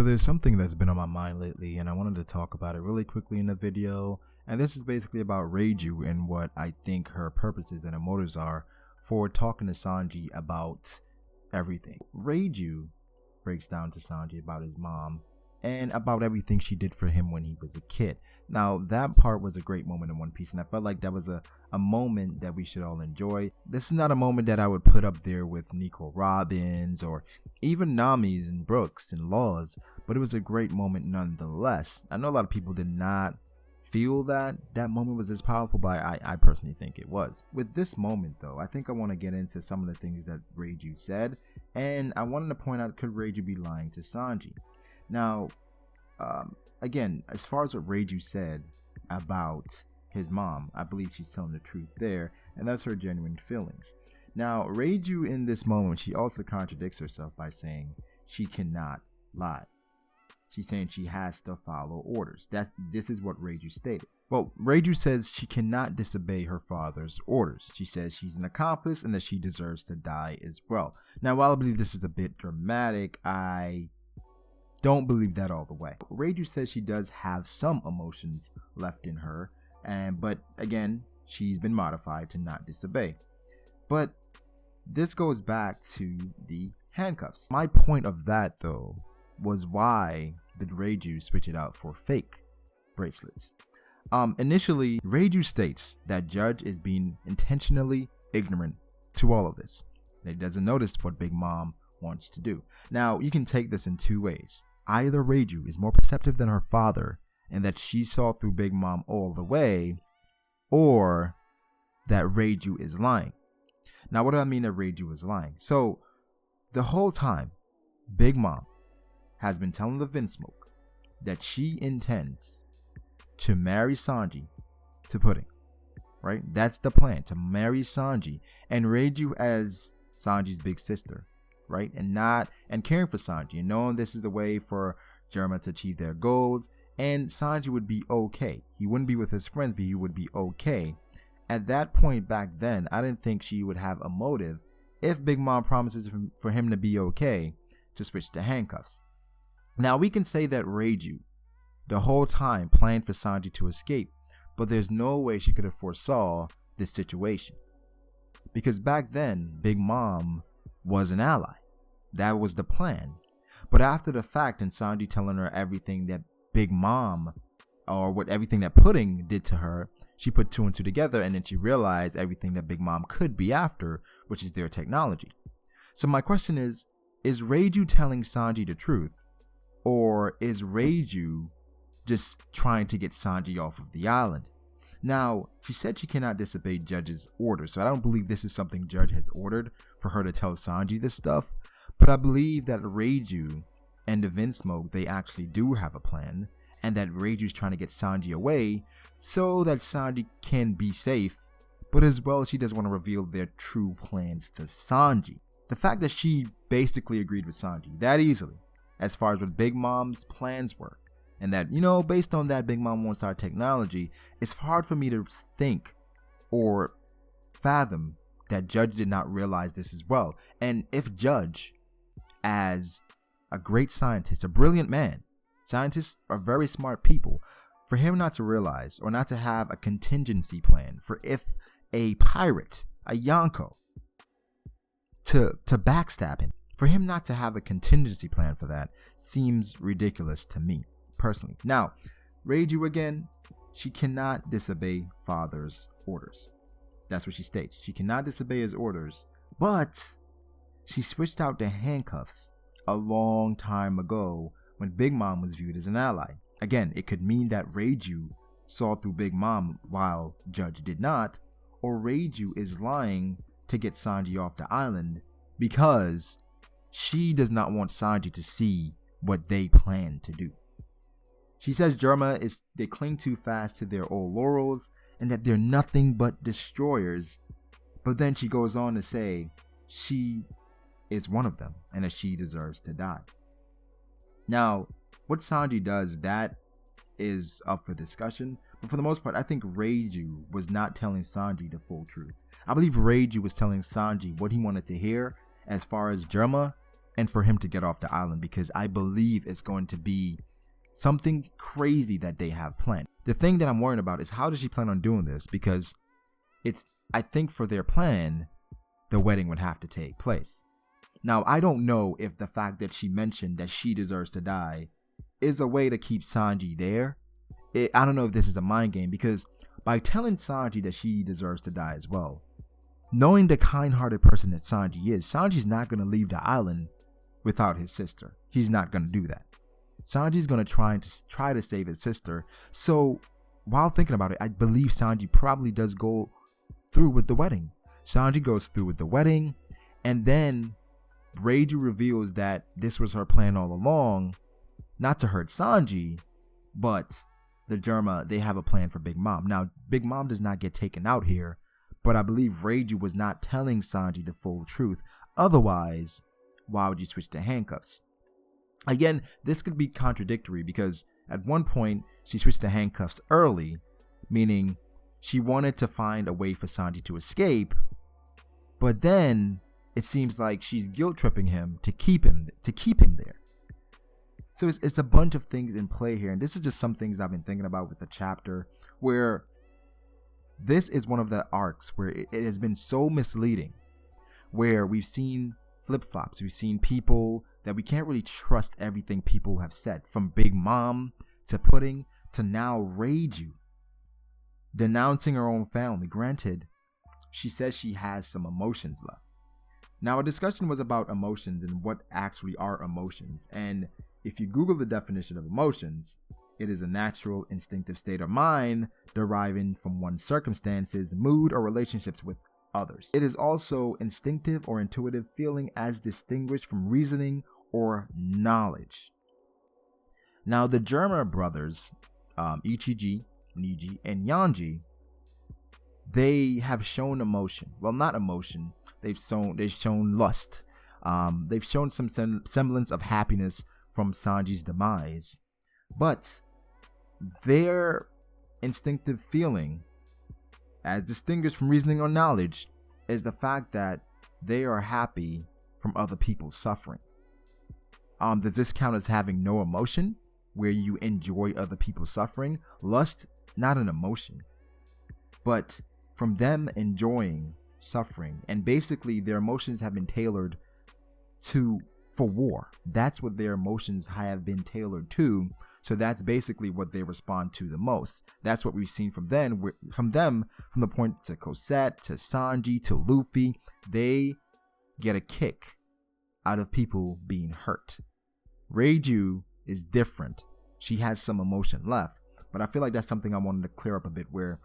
there's something that's been on my mind lately, and I wanted to talk about it really quickly in the video. And this is basically about Reiju and what I think her purposes and her motives are for talking to Sanji about everything. Reiju breaks down to Sanji about his mom and about everything she did for him when he was a kid. Now, that part was a great moment in One Piece, and I felt like that was a moment that we should all enjoy. This is not a moment that I would put up there with Nico Robins or even Nami's and Brooks and Laws, but it was a great moment nonetheless. I know a lot of people did not feel that moment was as powerful, but I personally think it was. With this moment though, I think I want to get into some of the things that Reiju said, and I wanted to point out, could Reiju be lying to Sanji? Now, again, as far as what Reiju said about his mom, I believe she's telling the truth there, and that's her genuine feelings. Now, Reiju in this moment, she also contradicts herself by saying she cannot lie. She's saying she has to follow orders. This is what Reiju stated. Well, Reiju says she cannot disobey her father's orders. She says she's an accomplice and that she deserves to die as well. Now, while I believe this is a bit dramatic, I don't believe that all the way. Reiju says she does have some emotions left in her, but again, she's been modified to not disobey. But this goes back to the handcuffs. My point of that though was, why did Reiju switch it out for fake bracelets? Initially, Reiju states that Judge is being intentionally ignorant to all of this, and he doesn't notice what Big Mom wants to do. Now, you can take this in two ways. Either Reiju is more perceptive than her father and that she saw through Big Mom all the way, or that Reiju is lying. Now, what do I mean that Reiju is lying? So, the whole time, Big Mom has been telling the Vinsmoke that she intends to marry Sanji to Pudding, right? That's the plan, to marry Sanji and Reiju as Sanji's big sister, right? And caring for Sanji and knowing this is a way for Germa to achieve their goals, and Sanji would be okay. He wouldn't be with his friends, but he would be okay. At that point back then, I didn't think she would have a motive, if Big Mom promises for him to be okay, to switch to handcuffs. Now, we can say that Reiju the whole time planned for Sanji to escape, but there's no way she could have foresaw this situation. Because back then, Big Mom was an ally. That was the plan. But after the fact, and Sanji telling her everything that Big Mom, or everything that Pudding did to her, she put two and two together, and then she realized everything that Big Mom could be after, which is their technology. So my question is Reiju telling Sanji the truth? Or is Reiju just trying to get Sanji off of the island? Now, she said she cannot disobey Judge's orders, so I don't believe this is something Judge has ordered for her to tell Sanji this stuff. But I believe that Reiju and the Vinsmoke, they actually do have a plan, and that Reiju's trying to get Sanji away so that Sanji can be safe, but as well she doesn't want to reveal their true plans to Sanji. The fact that she basically agreed with Sanji that easily as far as what Big Mom's plans were, and that, based on that, Big Mom wants our technology, it's hard for me to think or fathom that Judge did not realize this as well. And if Judge, as a great scientist, a brilliant man, scientists are very smart people, for him not to realize or not to have a contingency plan for if a pirate, a Yonko, to backstab him, for him not to have a contingency plan for that seems ridiculous to me, personally. Now, Reiju again, she cannot disobey father's orders. That's what she states. She cannot disobey his orders, but she switched out the handcuffs a long time ago when Big Mom was viewed as an ally. Again, it could mean that Reiju saw through Big Mom while Judge did not, or Reiju is lying to get Sanji off the island because she does not want Sanji to see what they plan to do. She says they cling too fast to their old laurels and that they're nothing but destroyers. But then she goes on to say she is one of them and that she deserves to die. Now, what Sanji does, that is up for discussion. But for the most part, I think Reiju was not telling Sanji the full truth. I believe Reiju was telling Sanji what he wanted to hear as far as Germa and for him to get off the island, because I believe it's going to be something crazy that they have planned. The thing that I'm worried about is how does she plan on doing this, because I think for their plan, the wedding would have to take place. Now, I don't know if the fact that she mentioned that she deserves to die is a way to keep Sanji there. I don't know if this is a mind game, because by telling Sanji that she deserves to die as well, knowing the kind-hearted person that Sanji is, Sanji's not going to leave the island without his sister. He's not going to do that. Sanji's going to try to save his sister. So while thinking about it, I believe Sanji probably does go through with the wedding. Sanji goes through with the wedding, and then Reiju reveals that this was her plan all along, not to hurt Sanji, but the Germa, they have a plan for Big Mom. Now, Big Mom does not get taken out here, but I believe Reiju was not telling Sanji the full truth. Otherwise, why would you switch to handcuffs? Again, this could be contradictory, because at one point, she switched to handcuffs early, meaning she wanted to find a way for Sanji to escape, but then it seems like she's guilt-tripping him to keep him there. So it's a bunch of things in play here, and this is just some things I've been thinking about with the chapter, where this is one of the arcs where it has been so misleading, where we've seen flip-flops, we've seen people that we can't really trust everything people have said, from Big Mom to Pudding to now Reiju denouncing her own family. Granted, she says she has some emotions left. Now, a discussion was about emotions and what actually are emotions, and if you Google the definition of emotions, it is a natural instinctive state of mind deriving from one's circumstances, mood, or relationships with others. It is also instinctive or intuitive feeling as distinguished from reasoning or knowledge. Now, the Germa brothers, Ichiji, Niji, and Yanji, they have shown emotion. Well, not emotion. They've shown lust. They've shown some semblance of happiness from Sanji's demise. But their instinctive feeling, as distinguished from reasoning or knowledge, is the fact that they are happy from other people's suffering. Does this count as having no emotion, where you enjoy other people's suffering? Lust, not an emotion, but from them enjoying suffering, and basically their emotions have been tailored for war. That's what their emotions have been tailored to. So that's basically what they respond to the most. That's what we've seen from them, from the point to Cosette, to Sanji, to Luffy. They get a kick out of people being hurt. Reiju is different. She has some emotion left, but I feel like that's something I wanted to clear up a bit, where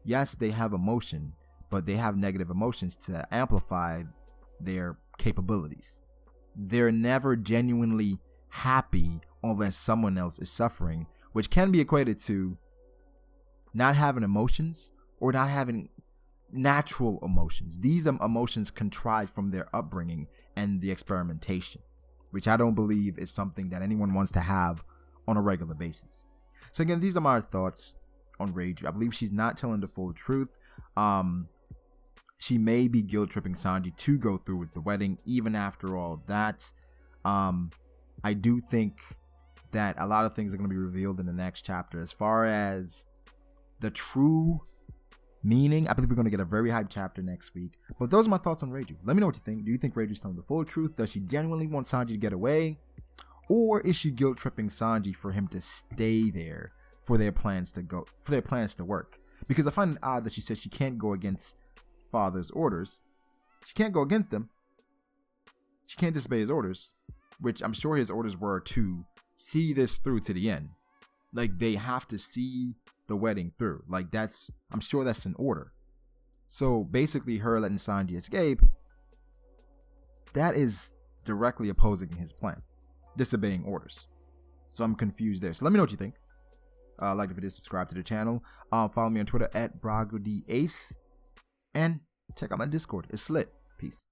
yes, they have emotion, but they have negative emotions to amplify their capabilities. They're never genuinely happy unless someone else is suffering, which can be equated to not having emotions or not having natural emotions. These emotions contrived from their upbringing and the experimentation, which I don't believe is something that anyone wants to have on a regular basis. So again, these are my thoughts on Reiju. I believe she's not telling the full truth. She may be guilt-tripping Sanji to go through with the wedding, even after all that. I do think that a lot of things are going to be revealed in the next chapter. As far as the true meaning, I believe we're going to get a very hyped chapter next week. But those are my thoughts on Reiju. Let me know what you think. Do you think Reiju's telling the full truth? Does she genuinely want Sanji to get away? Or is she guilt-tripping Sanji for him to stay there for their plans to work? Because I find it odd that she says she can't go against father's orders. She can't go against them. She can't disobey his orders, which I'm sure his orders were to see this through to the end. Like, they have to see the wedding through. Like, I'm sure that's an order. So basically her letting Sanji escape, that is directly opposing his plan, disobeying orders. So I'm confused there. So let me know what you think. Like the video, subscribe to the channel. Follow me on Twitter at BragoDAce. And check out my Discord. It's lit. Peace.